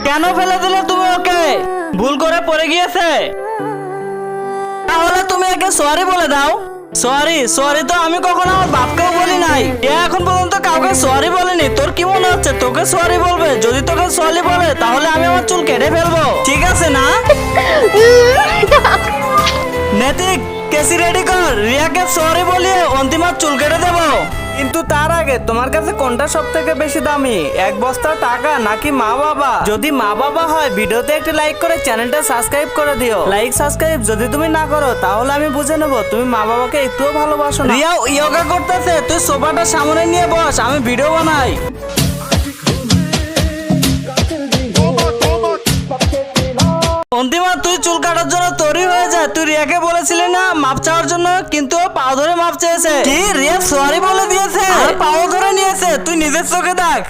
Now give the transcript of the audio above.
কেন ফেলে দিলে তুমি ওকে? ভুল করে পড়ে গিয়েছে, তাহলে তুমি একে সরি বলে দাও। সরি তো আমি কখনো আমার বাপকেও বলি নাই। এখন পর্যন্ত কাউকে সরি বলিনি। তোর কি মনে হচ্ছে তোকে সরি বলবে? যদি তোকে সরি বলে তাহলে আমি আমার চুল কেটে ফেলবো, ঠিক আছে না? নেতিক, কেসি রেডি কর, রিয়াকে সরি বলিয়ে অন্তিমার চুল কেটে দেবো। কিন্তু তার আগে তোমার কাছে কোনটা সব থেকে বেশি দামি, এক বস্তা টাকা নাকি মা বাবা? যদি মা বাবা হয় ভিডিওতে একটি লাইক করে চ্যানেলটা সাবস্ক্রাইব করে দিও। লাইক সাবস্ক্রাইব যদি তুমি না করো তাহলে আমি বুঝে নেবো তুমি মা বাবাকে একটুও ভালোবাসো না। রিয়া ইয়োগা করতেছে, তুই সোফাটা সামনে নিয়ে বস, আমি ভিডিও বানাই। অন্তিমা, তুই চুল কাটার জন্য তৈরি হয়ে যা। তুই রিয়াকে বলেছিলি না মাপ চাওয়ার জন্য, কিন্তু ও পাও ধরে মাপ চেয়েছে। কি, রিয়া সরি বলে দিয়েছে আর পাও ধরে নিয়েছে? তুই নিজের চোখে দেখ।